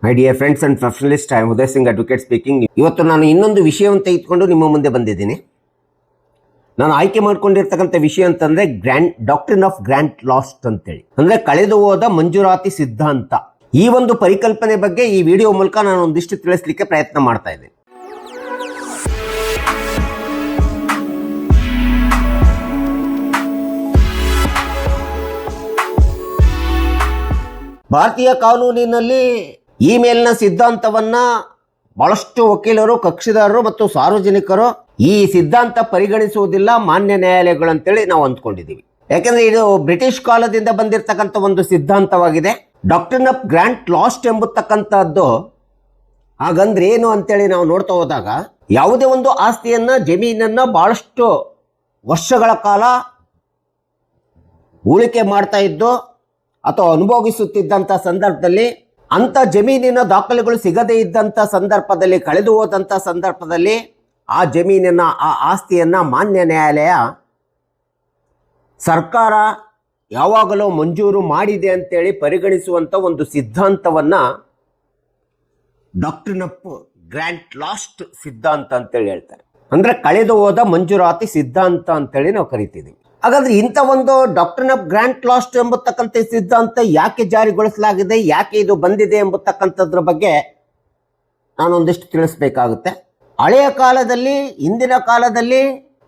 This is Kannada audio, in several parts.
My dear friends and professionalist, I am Uday Singh, advocate speaking. ಇವತ್ತು ನಾನು ಇನ್ನೊಂದು ವಿಷಯವನ್ನು ತೆಗೆದುಕೊಂಡು ನಿಮ್ಮ ಮುಂದೆ ಬಂದಿದ್ದೀನಿ. ನಾನು ಆಯ್ಕೆ ಮಾಡ್ಕೊಂಡಿರ್ತಕ್ಕಂಥ ವಿಷಯ ಅಂತಂದ್ರೆ ಡಾಕ್ಟ್ರಿನ್ ಆಫ್ ಗ್ರಾಂಟ್ ಲಾಸ್ಟ್ ಅಂತೇಳಿ, ಅಂದ್ರೆ ಕಳೆದು ಹೋದ ಮಂಜೂರಾತಿ ಸಿದ್ಧಾಂತ. ಈ ಒಂದು ಪರಿಕಲ್ಪನೆ ಬಗ್ಗೆ ಈ ವಿಡಿಯೋ ಮೂಲಕ ನಾನು ಒಂದಿಷ್ಟು ತಿಳಿಸ್ಲಿಕ್ಕೆ ಪ್ರಯತ್ನ ಮಾಡ್ತಾ ಇದ್ದೀನಿ. ಭಾರತೀಯ ಕಾನೂನಿನಲ್ಲಿ ಈ ಮೇಲಿನ ಸಿದ್ಧಾಂತವನ್ನ ಬಹಳಷ್ಟು ವಕೀಲರು, ಕಕ್ಷಿದಾರರು ಮತ್ತು ಸಾರ್ವಜನಿಕರು ಈ ಸಿದ್ಧಾಂತ ಪರಿಗಣಿಸುವುದಿಲ್ಲ ಮಾನ್ಯ ನ್ಯಾಯಾಲಯಗಳು ಅಂತೇಳಿ ನಾವು ಅಂದ್ಕೊಂಡಿದ್ದೀವಿ. ಯಾಕಂದ್ರೆ ಇದು ಬ್ರಿಟಿಷ್ ಕಾಲದಿಂದ ಬಂದಿರತಕ್ಕಂಥ ಒಂದು ಸಿದ್ಧಾಂತವಾಗಿದೆ. ಡಾಕ್ಟ್ರಿನ್ ಆಫ್ ಗ್ರಾಂಟ್ ಲಾಸ್ಟ್ ಎಂಬತಕ್ಕಂಥದ್ದು ಹಾಗಂದ್ರೆ ಏನು ಅಂತೇಳಿ ನಾವು ನೋಡ್ತಾ ಹೋದಾಗ, ಯಾವುದೇ ಒಂದು ಆಸ್ತಿಯನ್ನ, ಜಮೀನನ್ನ ಬಹಳಷ್ಟು ವರ್ಷಗಳ ಕಾಲ ಉಳಿಕೆ ಮಾಡ್ತಾ ಇದ್ದು ಅಥವಾ ಅನುಭವಿಸುತ್ತಿದ್ದಂಥ ಸಂದರ್ಭದಲ್ಲಿ, ಅಂಥ ಜಮೀನಿನ ದಾಖಲೆಗಳು ಸಿಗದೇ ಇದ್ದಂಥ ಸಂದರ್ಭದಲ್ಲಿ, ಕಳೆದು ಹೋದಂಥ ಸಂದರ್ಭದಲ್ಲಿ ಆ ಜಮೀನಿನ, ಆ ಆಸ್ತಿಯನ್ನ ಮಾನ್ಯ ನ್ಯಾಯಾಲಯ ಸರ್ಕಾರ ಯಾವಾಗಲೂ ಮಂಜೂರು ಮಾಡಿದೆ ಅಂತೇಳಿ ಪರಿಗಣಿಸುವಂಥ ಒಂದು ಸಿದ್ಧಾಂತವನ್ನ ಡಾಕ್ಟ್ರಿನ್ ಆಫ್ ಗ್ರಾಂಟ್ ಲಾಸ್ಟ್ ಸಿದ್ಧಾಂತ ಅಂತೇಳಿ ಹೇಳ್ತಾರೆ. ಅಂದ್ರೆ ಕಳೆದು ಹೋದ ಮಂಜೂರಾತಿ ಸಿದ್ಧಾಂತ ಅಂತೇಳಿ ನಾವು ಕರಿತಿದ್ದೀವಿ. ಹಾಗಾದ್ರೆ ಇಂಥ ಒಂದು ಡಾಕ್ಟ್ರಿನ್ ಆಫ್ ಗ್ರಾಂಟ್ ಲಾಸ್ಟ್ ಎಂಬತಕ್ಕಂಥ ಸಿದ್ಧಾಂತ ಯಾಕೆ ಜಾರಿಗೊಳಿಸಲಾಗಿದೆ, ಯಾಕೆ ಇದು ಬಂದಿದೆ ಎಂಬತಕ್ಕಂಥದ್ರ ಬಗ್ಗೆ ನಾನೊಂದಿಷ್ಟು ತಿಳಿಸ್ಬೇಕಾಗುತ್ತೆ. ಹಳೆಯ ಕಾಲದಲ್ಲಿ, ಹಿಂದಿನ ಕಾಲದಲ್ಲಿ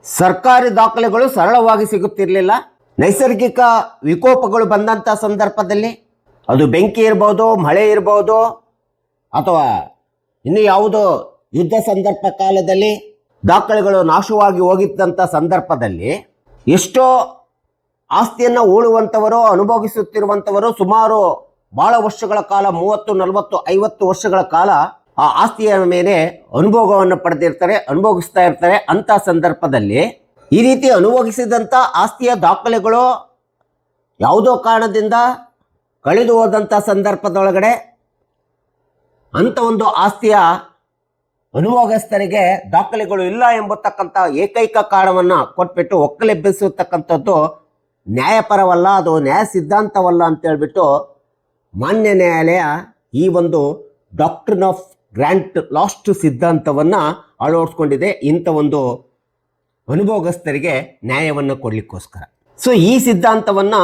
ಸರ್ಕಾರಿ ದಾಖಲೆಗಳು ಸರಳವಾಗಿ ಸಿಗುತ್ತಿರಲಿಲ್ಲ. ನೈಸರ್ಗಿಕ ವಿಕೋಪಗಳು ಬಂದಂಥ ಸಂದರ್ಭದಲ್ಲಿ, ಅದು ಬೆಂಕಿ ಇರ್ಬೋದು, ಮಳೆ ಇರ್ಬೋದು, ಅಥವಾ ಇನ್ನು ಯಾವುದೋ ಯುದ್ಧ ಸಂದರ್ಭ ಕಾಲದಲ್ಲಿ ದಾಖಲೆಗಳು ನಾಶವಾಗಿ ಹೋಗಿದ್ದಂಥ ಸಂದರ್ಭದಲ್ಲಿ ಎಷ್ಟೋ ಆಸ್ತಿಯನ್ನು ಉಳುವಂಥವರು, ಅನುಭವಿಸುತ್ತಿರುವಂಥವರು ಸುಮಾರು ಬಹಳ ವರ್ಷಗಳ ಕಾಲ, 30, 40, 50 ವರ್ಷಗಳ ಕಾಲ ಆ ಆಸ್ತಿಯ ಮೇಲೆ ಅನುಭವವನ್ನು ಪಡೆದಿರ್ತಾರೆ, ಅನುಭವಿಸ್ತಾ ಇರ್ತಾರೆ. ಅಂಥ ಸಂದರ್ಭದಲ್ಲಿ ಈ ರೀತಿ ಅನುಭವಿಸಿದಂಥ ಆಸ್ತಿಯ ದಾಖಲೆಗಳು ಯಾವುದೋ ಕಾರಣದಿಂದ ಕಳೆದು ಹೋದಂಥ ಸಂದರ್ಭದೊಳಗಡೆ ಅಂಥ ಒಂದು ಆಸ್ತಿಯ ಅನುಭೋಗಸ್ಥರಿಗೆ ದಾಖಲೆಗಳು ಇಲ್ಲ ಎಂಬತಕ್ಕಂಥ ಏಕೈಕ ಕಾರಣವನ್ನ ಕೊಟ್ಬಿಟ್ಟು ಒಕ್ಕಲೆಬ್ಬಿಸತಕ್ಕಂಥದ್ದು ನ್ಯಾಯಪರವಲ್ಲ, ಅದು ನ್ಯಾಯ ಸಿದ್ಧಾಂತವಲ್ಲ ಅಂತ ಹೇಳ್ಬಿಟ್ಟು ಮಾನ್ಯ ನ್ಯಾಯಾಲಯ ಈ ಒಂದು ಡಾಕ್ಟ್ರಿನ್ ಆಫ್ ಗ್ರಾಂಟ್ ಲಾಸ್ಟ್ ಸಿದ್ಧಾಂತವನ್ನ ಅಳವಡಿಸ್ಕೊಂಡಿದೆ ಇಂಥ ಒಂದು ಅನುಭೋಗಸ್ಥರಿಗೆ ನ್ಯಾಯವನ್ನು ಕೊಡ್ಲಿಕ್ಕೋಸ್ಕರ. ಸೊ ಈ ಸಿದ್ಧಾಂತವನ್ನ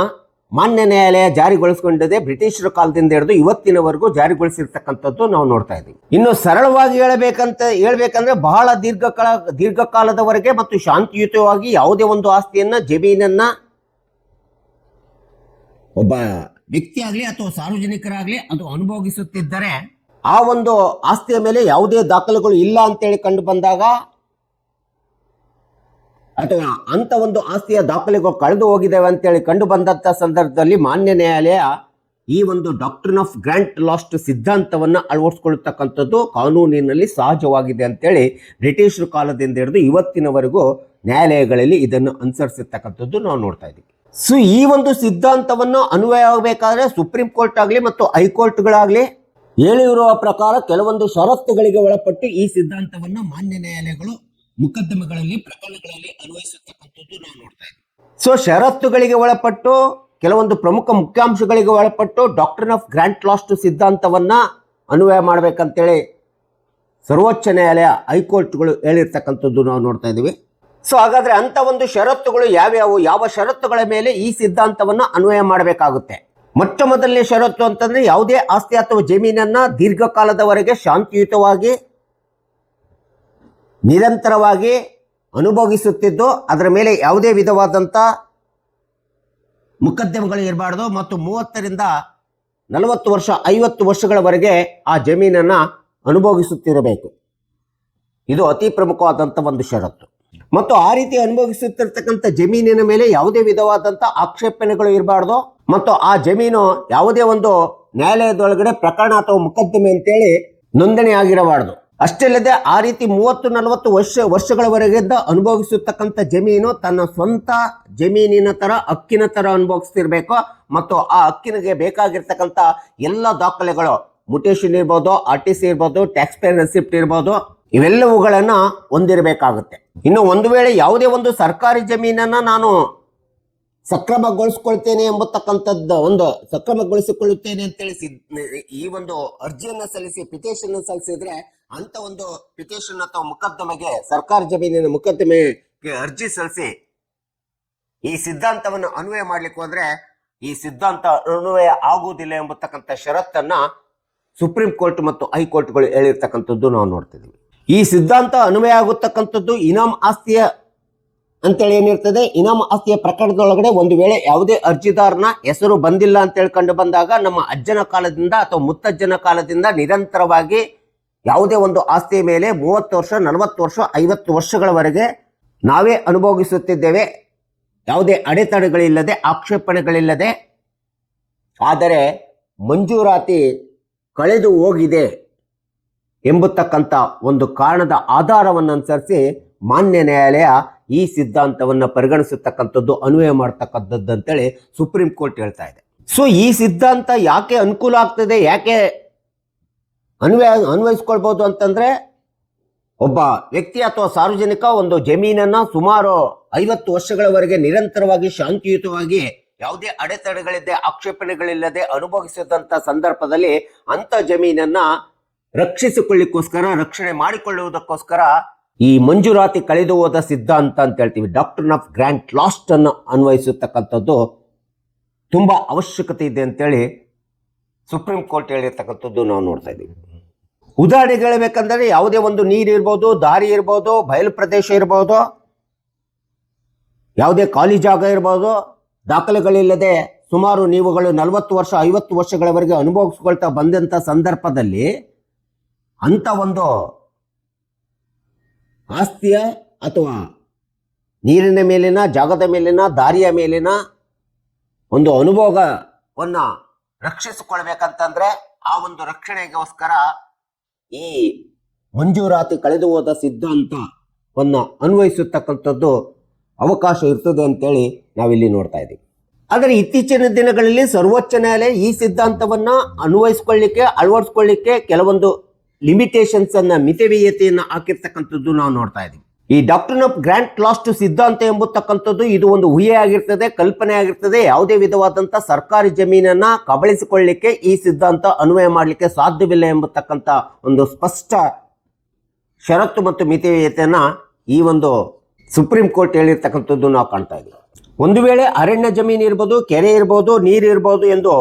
ಮಾನ್ಯ ನ್ಯಾಯಾಲಯ ಜಾರಿಗೊಳಿಸಿಕೊಂಡಿದೆ. ಬ್ರಿಟಿಷರ ಕಾಲದಿಂದ ಹಿಡಿದು ಇವತ್ತಿನವರೆಗೂ ಜಾರಿಗೊಳಿಸಿರ್ತಕ್ಕಂಥದ್ದು ನಾವು ನೋಡ್ತಾ ಇದ್ದೀವಿ. ಇನ್ನು ಸರಳವಾಗಿ ಹೇಳ್ಬೇಕಂದ್ರೆ ಬಹಳ ದೀರ್ಘಕಾಲದವರೆಗೆ ಮತ್ತು ಶಾಂತಿಯುತವಾಗಿ ಯಾವುದೇ ಒಂದು ಆಸ್ತಿಯನ್ನ, ಜಮೀನನ್ನ ಒಬ್ಬ ವ್ಯಕ್ತಿ ಆಗಲಿ ಅಥವಾ ಸಾರ್ವಜನಿಕರಾಗಲಿ ಅದು ಅನುಭವಿಸುತ್ತಿದ್ದರೆ, ಆ ಒಂದು ಆಸ್ತಿಯ ಮೇಲೆ ಯಾವುದೇ ದಾಖಲೆಗಳು ಇಲ್ಲ ಅಂತೇಳಿ ಕಂಡು ಬಂದಾಗ, ಅಥವಾ ಅಂತ ಒಂದು ಆಸ್ತಿಯ ದಾಖಲೆಗಳು ಕಳೆದು ಹೋಗಿದ್ದೇವೆ ಅಂತೇಳಿ ಕಂಡು ಬಂದಂಥ ಸಂದರ್ಭದಲ್ಲಿ ಮಾನ್ಯ ನ್ಯಾಯಾಲಯ ಈ ಒಂದು ಡಾಕ್ಟ್ರಿನ್ ಆಫ್ ಗ್ರಾಂಟ್ ಲಾಸ್ಟ್ ಸಿದ್ಧಾಂತವನ್ನು ಅಳವಡಿಸ್ಕೊಳ್ಳತಕ್ಕಂಥದ್ದು ಕಾನೂನಿನಲ್ಲಿ ಸಹಜವಾಗಿದೆ ಅಂತೇಳಿ ಬ್ರಿಟಿಷರ ಕಾಲದಿಂದ ಹಿಡಿದು ಇವತ್ತಿನವರೆಗೂ ನ್ಯಾಯಾಲಯಗಳಲ್ಲಿ ಇದನ್ನು ಅನುಸರಿಸಿರ್ತಕ್ಕಂಥದ್ದು ನಾವು ನೋಡ್ತಾ ಇದ್ದೀವಿ. ಸೊ ಈ ಒಂದು ಸಿದ್ಧಾಂತವನ್ನು ಅನ್ವಯ ಆಗಬೇಕಾದ್ರೆ ಸುಪ್ರೀಂ ಕೋರ್ಟ್ ಆಗಲಿ ಮತ್ತು ಹೈಕೋರ್ಟ್ಗಳಾಗಲಿ ಹೇಳಿರುವ ಪ್ರಕಾರ ಕೆಲವೊಂದು ಷರತ್ತುಗಳಿಗೆ ಒಳಪಟ್ಟು ಈ ಸಿದ್ಧಾಂತವನ್ನು ಮಾನ್ಯ ನ್ಯಾಯಾಲಯಗಳು ಮುಕದ್ದಮೆಗಳಲ್ಲಿ, ಪ್ರಕರಣಗಳಲ್ಲಿ ಅನ್ವಯಿಸತಕ್ಕಂಥದ್ದು ನಾವು ನೋಡ್ತಾ ಇದ್ದೀವಿ. ಸೊ ಷರತ್ತುಗಳಿಗೆ ಒಳಪಟ್ಟು, ಕೆಲವೊಂದು ಪ್ರಮುಖ ಮುಖ್ಯಾಂಶಗಳಿಗೆ ಒಳಪಟ್ಟು ಡಾಕ್ಟ್ರಿನ್ ಆಫ್ ಗ್ರಾಂಟ್ ಲಾಸ್ಟ್ ಸಿದ್ಧಾಂತವನ್ನ ಅನ್ವಯ ಮಾಡ್ಬೇಕಂತೇಳಿ ಸರ್ವೋಚ್ಚ ನ್ಯಾಯಾಲಯ, ಹೈಕೋರ್ಟ್ಗಳು ಹೇಳಿರ್ತಕ್ಕಂಥದ್ದು ನಾವು ನೋಡ್ತಾ ಇದ್ದೀವಿ. ಸೊ ಹಾಗಾದ್ರೆ ಅಂತ ಒಂದು ಷರತ್ತುಗಳು ಯಾವ್ಯಾವು, ಯಾವ ಷರತ್ತುಗಳ ಮೇಲೆ ಈ ಸಿದ್ಧಾಂತವನ್ನು ಅನ್ವಯ ಮಾಡಬೇಕಾಗುತ್ತೆ? ಮೊಟ್ಟ ಮೊದಲನೇ ಷರತ್ತು ಅಂತಂದ್ರೆ, ಯಾವುದೇ ಆಸ್ತಿ ಅಥವಾ ಜಮೀನನ್ನ ದೀರ್ಘಕಾಲದವರೆಗೆ ಶಾಂತಿಯುತವಾಗಿ ನಿರಂತರವಾಗಿ ಅನುಭವಿಸುತ್ತಿದ್ದು ಅದರ ಮೇಲೆ ಯಾವುದೇ ವಿಧವಾದಂಥ ಮುಕದ್ದಮೆಗಳು ಇರಬಾರ್ದು ಮತ್ತು 30ರಿಂದ 40 ವರ್ಷ, 50 ವರ್ಷಗಳವರೆಗೆ ಆ ಜಮೀನನ್ನು ಅನುಭವಿಸುತ್ತಿರಬೇಕು. ಇದು ಅತಿ ಪ್ರಮುಖವಾದಂಥ ಒಂದು ಷರತ್ತು. ಮತ್ತು ಆ ರೀತಿ ಅನುಭವಿಸುತ್ತಿರ್ತಕ್ಕಂಥ ಜಮೀನಿನ ಮೇಲೆ ಯಾವುದೇ ವಿಧವಾದಂಥ ಆಕ್ಷೇಪಣೆಗಳು ಇರಬಾರ್ದು ಮತ್ತು ಆ ಜಮೀನು ಯಾವುದೇ ಒಂದು ನ್ಯಾಯಾಲಯದೊಳಗಡೆ ಪ್ರಕರಣ ಅಥವಾ ಮುಕದ್ದಮೆ ಅಂತೇಳಿ ನೋಂದಣಿ ಆಗಿರಬಾರ್ದು. ಅಷ್ಟೇ ಅಲ್ಲದೆ ಆ ರೀತಿ 30-40 ವರ್ಷಗಳವರೆಗಿಂದ ಅನುಭವಿಸತಕ್ಕಂಥ ಜಮೀನು ತನ್ನ ಸ್ವಂತ ಜಮೀನಿನ ತರ, ಹಕ್ಕಿನ ತರ ಅನುಭವಿಸ್ತಿರ್ಬೇಕು ಮತ್ತು ಆ ಹಕ್ಕಿನಿಗೆ ಬೇಕಾಗಿರ್ತಕ್ಕಂಥ ಎಲ್ಲ ದಾಖಲೆಗಳು, ಮುಟೇಷನ್ ಇರ್ಬೋದು, RTC ಇರ್ಬೋದು, ಟ್ಯಾಕ್ಸ್ ಪೇಯರ್ ರೆಸಿಪ್ಟ್ ಇರ್ಬೋದು, ಇವೆಲ್ಲವುಗಳನ್ನ ಹೊಂದಿರಬೇಕಾಗುತ್ತೆ. ಇನ್ನು ಒಂದು ವೇಳೆ ಯಾವುದೇ ಒಂದು ಸರ್ಕಾರಿ ಜಮೀನನ್ನ ನಾನು ಸಕ್ರಮಗೊಳಿಸಿಕೊಳ್ತೇನೆ ಎಂಬತಕ್ಕಂಥದ್ದು ಒಂದು ಸಕ್ರಮಗೊಳಿಸಿಕೊಳ್ಳುತ್ತೇನೆ ಅಂತೇಳಿ ಈ ಒಂದು ಅರ್ಜಿಯನ್ನ ಸಲ್ಲಿಸಿ ಪಿಟಿಷನ್ ಸಲ್ಲಿಸಿದ್ರೆ ಅಂತ ಒಂದು ಪಿಟಿಷನ್ ಅಥವಾ ಮೊಕದ್ದಮೆಗೆ ಸರ್ಕಾರ ಜಮೀನಿನ ಮೊಕದ್ದಮೆಗೆ ಅರ್ಜಿ ಸಲ್ಲಿಸಿ ಈ ಸಿದ್ಧಾಂತವನ್ನು ಅನ್ವಯ ಮಾಡ್ಲಿಕ್ಕೆ ಹೋದ್ರೆ ಈ ಸಿದ್ಧಾಂತ ಅನ್ವಯ ಆಗುವುದಿಲ್ಲ ಎಂಬತಕ್ಕಂಥ ಷರತ್ತನ್ನ ಸುಪ್ರೀಂ ಕೋರ್ಟ್ ಮತ್ತು ಹೈಕೋರ್ಟ್ಗಳು ಹೇಳಿರ್ತಕ್ಕಂಥದ್ದು ನಾವು ನೋಡ್ತಿದ್ದೀವಿ. ಈ ಸಿದ್ಧಾಂತ ಅನ್ವಯ ಆಗುತ್ತಕ್ಕಂಥದ್ದು ಇನಾಮ್ ಆಸ್ತಿಯ ಅಂತೇಳಿ ಏನಿರ್ತದೆ, ಇನಾಮ್ ಆಸ್ತಿಯ ಪ್ರಕರಣದೊಳಗಡೆ ಒಂದು ವೇಳೆ ಯಾವುದೇ ಅರ್ಜಿದಾರನ ಹೆಸರು ಬಂದಿಲ್ಲ ಅಂತ ಹೇಳ್ಕೊಂಡು ಬಂದಾಗ ನಮ್ಮ ಅಜ್ಜನ ಕಾಲದಿಂದ ಅಥವಾ ಮುತ್ತಜ್ಜನ ಕಾಲದಿಂದ ನಿರಂತರವಾಗಿ ಯಾವುದೇ ಒಂದು ಆಸ್ತಿಯ ಮೇಲೆ 30 ವರ್ಷ 40 ವರ್ಷ 50 ವರ್ಷಗಳವರೆಗೆ ನಾವೇ ಅನುಭವಿಸುತ್ತಿದ್ದೇವೆ, ಯಾವುದೇ ಅಡೆತಡೆಗಳಿಲ್ಲದೆ ಆಕ್ಷೇಪಣೆಗಳಿಲ್ಲದೆ. ಆದರೆ ಮಂಜೂರಾತಿ ಕಳೆದು ಹೋಗಿದೆ ಎಂಬತಕ್ಕಂಥ ಒಂದು ಕಾರಣದ ಆಧಾರವನ್ನು ಅನುಸರಿಸಿ ಮಾನ್ಯ ನ್ಯಾಯಾಲಯ ಈ ಸಿದ್ಧಾಂತವನ್ನು ಪರಿಗಣಿಸತಕ್ಕಂಥದ್ದು ಅನ್ವಯ ಮಾಡ್ತಕ್ಕಂಥದ್ದು ಅಂತೇಳಿ ಸುಪ್ರೀಂ ಕೋರ್ಟ್ ಹೇಳ್ತಾ ಇದೆ. ಸೊ ಈ ಸಿದ್ಧಾಂತ ಯಾಕೆ ಅನುಕೂಲ ಆಗ್ತದೆ, ಯಾಕೆ ಅನ್ವಯಿಸ್ಕೊಳ್ಬಹುದು ಅಂತಂದ್ರೆ, ಒಬ್ಬ ವ್ಯಕ್ತಿ ಅಥವಾ ಸಾರ್ವಜನಿಕ ಒಂದು ಜಮೀನನ್ನ ಸುಮಾರು 50 ವರ್ಷಗಳವರೆಗೆ ನಿರಂತರವಾಗಿ ಶಾಂತಿಯುತವಾಗಿ ಯಾವುದೇ ಅಡೆತಡೆಗಳಿಲ್ಲದೆ ಆಕ್ಷೇಪಣೆಗಳಿಲ್ಲದೆ ಅನುಭವಿಸಿದಂತ ಸಂದರ್ಭದಲ್ಲಿ ಅಂತ ಜಮೀನನ್ನ ರಕ್ಷಿಸಿಕೊಳ್ಳಿಕ್ಕೋಸ್ಕರ, ರಕ್ಷಣೆ ಮಾಡಿಕೊಳ್ಳುವುದಕ್ಕೋಸ್ಕರ ಈ ಮಂಜೂರಾತಿ ಕಳೆದು ಹೋದ ಸಿದ್ಧಾಂತ ಅಂತ ಹೇಳ್ತೀವಿ, ಡಾಕ್ಟ್ರಿನ್ ಆಫ್ ಗ್ರಾಂಟ್ ಲಾಸ್ಟ್ ಅನ್ನು ಅನ್ವಯಿಸತಕ್ಕಂಥದ್ದು ತುಂಬಾ ಅವಶ್ಯಕತೆ ಇದೆ ಅಂತೇಳಿ ಸುಪ್ರೀಂ ಕೋರ್ಟ್ ಹೇಳಿರ್ತಕ್ಕಂಥದ್ದು ನಾವು ನೋಡ್ತಾ ಇದ್ದೀವಿ. ಉದಾಹರಣೆಗೆ ಹೇಳಬೇಕಂದ್ರೆ ಯಾವುದೇ ಒಂದು ನೀರು ಇರ್ಬೋದು, ದಾರಿ ಇರ್ಬೋದು, ಬಯಲು ಪ್ರದೇಶ ಇರ್ಬೋದು, ಯಾವುದೇ ಖಾಲಿ ಜಾಗ ಇರ್ಬೋದು, ದಾಖಲೆಗಳಿಲ್ಲದೆ ಸುಮಾರು ನೀವುಗಳು 40 ವರ್ಷ 50 ವರ್ಷಗಳವರೆಗೆ ಅನುಭವಿಸ್ಕೊಳ್ತಾ ಬಂದಂಥ ಸಂದರ್ಭದಲ್ಲಿ ಅಂತ ಒಂದು ಆಸ್ತಿಯ ಅಥವಾ ನೀರಿನ ಮೇಲಿನ, ಜಾಗದ ಮೇಲಿನ, ದಾರಿಯ ಮೇಲಿನ ಒಂದು ಅನುಭವವನ್ನ ರಕ್ಷಿಸಿಕೊಳ್ಬೇಕಂತಂದ್ರೆ ಆ ಒಂದು ರಕ್ಷಣೆಗೋಸ್ಕರ ಈ ಮಂಜೂರಾತಿ ಕಳೆದು ಹೋದ ಸಿದ್ಧಾಂತವನ್ನ ಅನ್ವಯಿಸತಕ್ಕಂಥದ್ದು ಅವಕಾಶ ಇರ್ತದೆ ಅಂತೇಳಿ ನಾವಿಲ್ಲಿ ನೋಡ್ತಾ ಇದ್ದೀವಿ. ಆದರೆ ಇತ್ತೀಚಿನ ದಿನಗಳಲ್ಲಿ ಸರ್ವೋಚ್ಚ ನ್ಯಾಯಾಲಯ ಈ ಸಿದ್ಧಾಂತವನ್ನ ಅನ್ವಯಿಸ್ಕೊಳ್ಳಿಕ್ಕೆ, ಅಳವಡಿಸ್ಕೊಳ್ಳಿಕ್ಕೆ ಕೆಲವೊಂದು ಲಿಮಿಟೇಷನ್ಸ್ ಅನ್ನ, ಮಿತವ್ಯಯತೆಯನ್ನು ಹಾಕಿರ್ತಕ್ಕಂಥದ್ದು ನಾವು ನೋಡ್ತಾ ಇದ್ದೀವಿ. ಈ ಡಾಕ್ಟ್ರಿನ್ ಆಫ್ ಗ್ರಾಂಟ್ ಲಾಸ್ಟ್ ಸಿದ್ಧಾಂತ ಎಂಬತಕ್ಕಂಥದ್ದು ಇದು ಒಂದು ಊಹೆ ಆಗಿರ್ತದೆ, ಕಲ್ಪನೆ ಆಗಿರ್ತದೆ. ಯಾವುದೇ ವಿಧವಾದಂಥ ಸರ್ಕಾರಿ ಜಮೀನನ್ನ ಕಬಳಿಸಿಕೊಳ್ಳಲಿಕ್ಕೆ ಈ ಸಿದ್ಧಾಂತ ಅನ್ವಯ ಮಾಡಲಿಕ್ಕೆ ಸಾಧ್ಯವಿಲ್ಲ ಎಂಬತಕ್ಕಂಥ ಒಂದು ಸ್ಪಷ್ಟ ಷರತ್ತು ಮತ್ತು ಮಿತವ್ಯಯತೆಯನ್ನ ಈ ಒಂದು ಸುಪ್ರೀಂ ಕೋರ್ಟ್ ಹೇಳಿರ್ತಕ್ಕಂಥದ್ದು ನಾವು ಕಾಣ್ತಾ ಇದ್ದೀವಿ. ಒಂದು ವೇಳೆ ಅರಣ್ಯ ಜಮೀನು ಇರ್ಬೋದು, ಕೆರೆ ಇರ್ಬೋದು, ನೀರು ಇರ್ಬೋದು ಎಂದು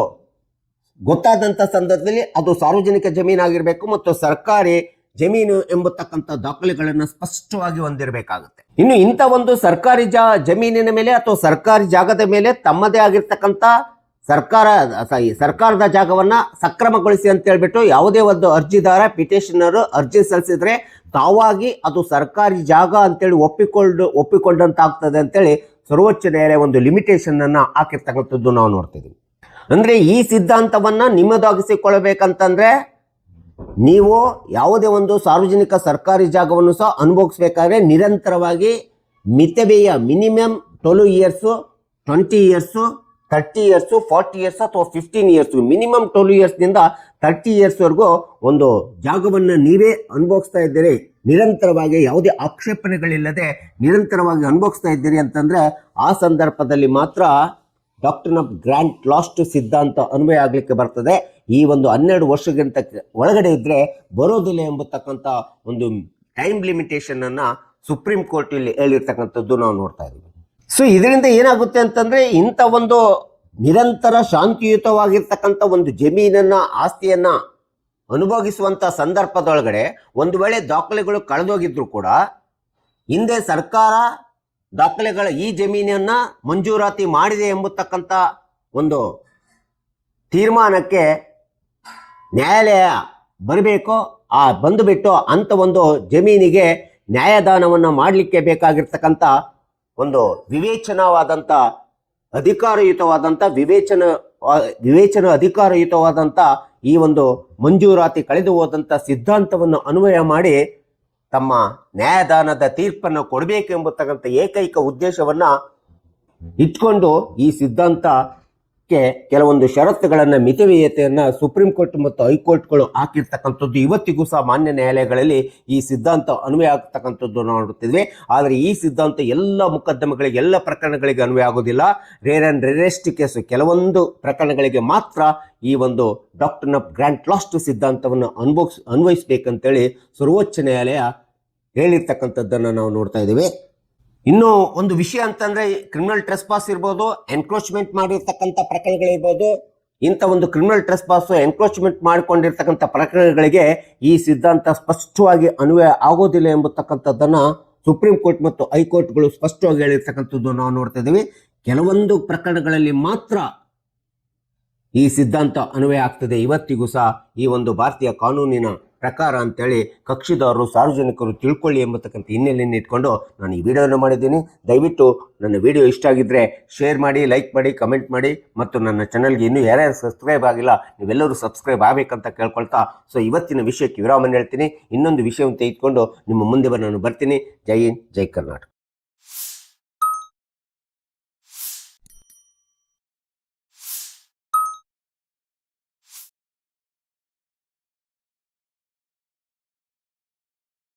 ಗೊತ್ತಾದಂಥ ಸಂದರ್ಭದಲ್ಲಿ ಅದು ಸಾರ್ವಜನಿಕ ಜಮೀನಾಗಿರ್ಬೇಕು ಮತ್ತು ಸರ್ಕಾರಿ ಜಮೀನು ಎಂಬತಕ್ಕಂಥ ದಾಖಲೆಗಳನ್ನು ಸ್ಪಷ್ಟವಾಗಿ ಹೊಂದಿರಬೇಕಾಗುತ್ತೆ. ಇನ್ನು ಇಂಥ ಒಂದು ಸರ್ಕಾರಿ ಜಮೀನಿನ ಮೇಲೆ ಅಥವಾ ಸರ್ಕಾರಿ ಜಾಗದ ಮೇಲೆ ತಮ್ಮದೇ ಆಗಿರ್ತಕ್ಕಂಥ ಸರ್ಕಾರದ ಜಾಗವನ್ನ ಸಕ್ರಮಗೊಳಿಸಿ ಅಂತ ಹೇಳ್ಬಿಟ್ಟು ಯಾವುದೇ ಒಂದು ಅರ್ಜಿದಾರ, ಪಿಟಿಷನರ್ ಅರ್ಜಿ ಸಲ್ಲಿಸಿದ್ರೆ ತಾವಾಗಿ ಅದು ಸರ್ಕಾರಿ ಜಾಗ ಅಂತೇಳಿ ಒಪ್ಪಿಕೊಂಡಂತಾಗ್ತದೆ ಅಂತೇಳಿ ಸರ್ವೋಚ್ಚ ನ್ಯಾಯಾಲಯ ಒಂದು ಲಿಮಿಟೇಷನ್ ಅನ್ನ ಹಾಕಿರ್ತಕ್ಕಂಥದ್ದು ನಾವು ನೋಡ್ತಿದ್ದೀವಿ. ಅಂದ್ರೆ ಈ ಸಿದ್ಧಾಂತವನ್ನ ನಿಮ್ಮದಾಗಿಸಿಕೊಳ್ಳಬೇಕಂತಂದ್ರೆ ನೀವು ಯಾವುದೇ ಒಂದು ಸಾರ್ವಜನಿಕ ಸರ್ಕಾರಿ ಜಾಗವನ್ನು ಸಹ ಅನುಭವಿಸಬೇಕಾದ್ರೆ ನಿರಂತರವಾಗಿ ಮಿತವ್ಯಯ minimum 12 years, 20 years, 30 years, 40 years ಅಥವಾ 15 ಇಯರ್ಸ್, ಮಿನಿಮಮ್ 12 ಇಯರ್ಸ್ನಿಂದ 30 ಇಯರ್ಸ್ವರೆಗೂ ಒಂದು ಜಾಗವನ್ನು ನೀವೇ ಅನುಭವಿಸ್ತಾ ಇದ್ದೀರಿ, ನಿರಂತರವಾಗಿ ಯಾವುದೇ ಆಕ್ಷೇಪಣೆಗಳಿಲ್ಲದೆ ನಿರಂತರವಾಗಿ ಅನುಭವಿಸ್ತಾ ಇದ್ದೀರಿ ಅಂತಂದ್ರೆ ಆ ಸಂದರ್ಭದಲ್ಲಿ ಮಾತ್ರ ಡಾಕ್ಟ್ರಿನ್ ಆಫ್ ಗ್ರಾಂಟ್ ಲಾಸ್ಟ್ ಸಿದ್ಧಾಂತ ಅನ್ವಯ ಆಗಲಿಕ್ಕೆ ಬರ್ತದೆ. ಈ ಒಂದು 12 ವರ್ಷಕ್ಕಿಂತ ಒಳಗಡೆ ಇದ್ರೆ ಬರೋದಿಲ್ಲ ಎಂಬತಕ್ಕಂಥ ಒಂದು ಟೈಮ್ ಲಿಮಿಟೇಷನ್ ಅನ್ನ ಸುಪ್ರೀಂ ಕೋರ್ಟ್ ಇಲ್ಲಿ ಹೇಳಿರ್ತಕ್ಕಂಥದ್ದು ನಾವು ನೋಡ್ತಾ ಇದ್ದೀವಿ. ಸೊ ಇದರಿಂದ ಏನಾಗುತ್ತೆ ಅಂತಂದ್ರೆ ಇಂಥ ಒಂದು ನಿರಂತರ ಶಾಂತಿಯುತವಾಗಿರ್ತಕ್ಕಂಥ ಒಂದು ಜಮೀನನ್ನ, ಆಸ್ತಿಯನ್ನ ಅನುಭವಿಸುವಂತ ಸಂದರ್ಭದೊಳಗಡೆ ಒಂದು ವೇಳೆ ದಾಖಲೆಗಳು ಕಳೆದೋಗಿದ್ರು ಕೂಡ ಹಿಂದೆ ಸರ್ಕಾರ ದಾಖಲೆಗಳ ಈ ಜಮೀನನ್ನ ಮಂಜೂರಾತಿ ಮಾಡಿದೆ ಎಂಬತಕ್ಕಂಥ ಒಂದು ತೀರ್ಮಾನಕ್ಕೆ ನ್ಯಾಯಾಲಯ ಬರಬೇಕು. ಆ ಬಂದುಬಿಟ್ಟು ಅಂತ ಒಂದು ಜಮೀನಿಗೆ ನ್ಯಾಯದಾನವನ್ನು ಮಾಡಲಿಕ್ಕೆ ಬೇಕಾಗಿರ್ತಕ್ಕಂಥ ಒಂದು ವಿವೇಚನವಾದಂಥ ಅಧಿಕಾರಯುತವಾದಂಥ ವಿವೇಚನ ಅಧಿಕಾರಯುತವಾದಂಥ ಈ ಒಂದು ಮಂಜೂರಾತಿ ಕಳೆದು ಹೋದಂಥ ಸಿದ್ಧಾಂತವನ್ನು ಅನ್ವಯ ಮಾಡಿ ತಮ್ಮ ನ್ಯಾಯದಾನದ ತೀರ್ಪನ್ನು ಕೊಡಬೇಕು ಎಂಬತಕ್ಕಂಥ ಏಕೈಕ ಉದ್ದೇಶವನ್ನ ಇಟ್ಕೊಂಡು ಈ ಸಿದ್ಧಾಂತ ಕೆಲವೊಂದು ಷರತ್ತುಗಳನ್ನು ಮಿತವ್ಯಯತೆಯನ್ನು ಸುಪ್ರೀಂ ಕೋರ್ಟ್ ಮತ್ತು ಹೈಕೋರ್ಟ್ಗಳು ಹಾಕಿರ್ತಕ್ಕಂಥದ್ದು ಇವತ್ತಿಗೂ ಸಹ ಮಾನ್ಯ ನ್ಯಾಯಾಲಯಗಳಲ್ಲಿ ಈ ಸಿದ್ಧಾಂತ ಅನ್ವಯ ಆಗ್ತಕ್ಕಂಥದ್ದು ನೋಡುತ್ತಿದ್ವಿ. ಆದರೆ ಈ ಸಿದ್ಧಾಂತ ಎಲ್ಲ ಮುಕದ್ದಮೆಗಳಿಗೆ, ಎಲ್ಲ ಪ್ರಕರಣಗಳಿಗೆ ಅನ್ವಯ ಆಗೋದಿಲ್ಲ. ರೇರ್ ಆ್ಯಂಡ್ ರೇರೆಸ್ಟ್ ಕೇಸು, ಕೆಲವೊಂದು ಪ್ರಕರಣಗಳಿಗೆ ಮಾತ್ರ ಈ ಒಂದು ಡಾಕ್ಟ್ರಿನ್ ಆಫ್ ಗ್ರ್ಯಾಂಟ್ ಲಾಸ್ಟ್ ಸಿದ್ಧಾಂತವನ್ನು ಅನ್ವಯಿಸಬೇಕಂತೇಳಿ ಸರ್ವೋಚ್ಚ ನ್ಯಾಯಾಲಯ ಹೇಳಿರ್ತಕ್ಕಂಥದ್ದನ್ನು ನಾವು ನೋಡ್ತಾ ಇದ್ದೀವಿ. ಇನ್ನು ಒಂದು ವಿಷಯ ಅಂತಂದ್ರೆ ಕ್ರಿಮಿನಲ್ ಟ್ರೆಸ್ಪಾಸ್ ಇರ್ಬೋದು, ಎನ್ಕ್ರೋಚ್ಮೆಂಟ್ ಮಾಡಿರ್ತಕ್ಕಂಥ ಪ್ರಕರಣಗಳಿರ್ಬೋದು. ಇಂಥ ಒಂದು ಕ್ರಿಮಿನಲ್ ಟ್ರೆಸ್ಪಾಸ್, ಎನ್ಕ್ರೋಚ್ಮೆಂಟ್ ಮಾಡಿಕೊಂಡಿರ್ತಕ್ಕಂಥ ಪ್ರಕರಣಗಳಿಗೆ ಈ ಸಿದ್ಧಾಂತ ಸ್ಪಷ್ಟವಾಗಿ ಅನ್ವಯ ಆಗೋದಿಲ್ಲ ಎಂಬತಕ್ಕಂಥದ್ದನ್ನ ಸುಪ್ರೀಂ ಕೋರ್ಟ್ ಮತ್ತು ಹೈಕೋರ್ಟ್ಗಳು ಸ್ಪಷ್ಟವಾಗಿ ಹೇಳಿರ್ತಕ್ಕಂಥದ್ದು ನಾವು ನೋಡ್ತಾ ಇದ್ದೀವಿ. ಕೆಲವೊಂದು ಪ್ರಕರಣಗಳಲ್ಲಿ ಮಾತ್ರ ಈ ಸಿದ್ಧಾಂತ ಅನ್ವಯ ಆಗ್ತದೆ ಇವತ್ತಿಗೂ ಸಹ ಈ ಒಂದು ಭಾರತೀಯ ಕಾನೂನಿನ ಪ್ರಕಾರ ಅಂತೇಳಿ ಕಕ್ಷಿದಾರರು, ಸಾರ್ವಜನಿಕರು ತಿಳ್ಕೊಳ್ಳಿ ಎಂಬತಕ್ಕಂಥ ಹಿನ್ನೆಲೆಯನ್ನು ಇಟ್ಕೊಂಡು ನಾನು ಈ ವಿಡಿಯೋನ ಮಾಡಿದ್ದೀನಿ. ದಯವಿಟ್ಟು ನನ್ನ ವಿಡಿಯೋ ಇಷ್ಟ ಆಗಿದ್ದರೆ ಶೇರ್ ಮಾಡಿ, ಲೈಕ್ ಮಾಡಿ, ಕಮೆಂಟ್ ಮಾಡಿ ಮತ್ತು ನನ್ನ ಚಾನಲ್ಗೆ ಇನ್ನೂ ಯಾರ್ಯಾರು ಸಬ್ಸ್ಕ್ರೈಬ್ ಆಗಿಲ್ಲ ನೀವೆಲ್ಲರೂ ಸಬ್ಸ್ಕ್ರೈಬ್ ಆಗಬೇಕಂತ ಕೇಳ್ಕೊಳ್ತಾ ಇವತ್ತಿನ ವಿಷಯಕ್ಕೆ ವಿರಾಮನ ಹೇಳ್ತೀನಿ. ಇನ್ನೊಂದು ವಿಷಯವನ್ನು ತೆಗೆದುಕೊಂಡು ನಿಮ್ಮ ಮುಂದೆ ನಾನು ಬರ್ತೀನಿ. ಜೈ ಹಿಂದ್, ಜೈ ಕರ್ನಾಟಕ.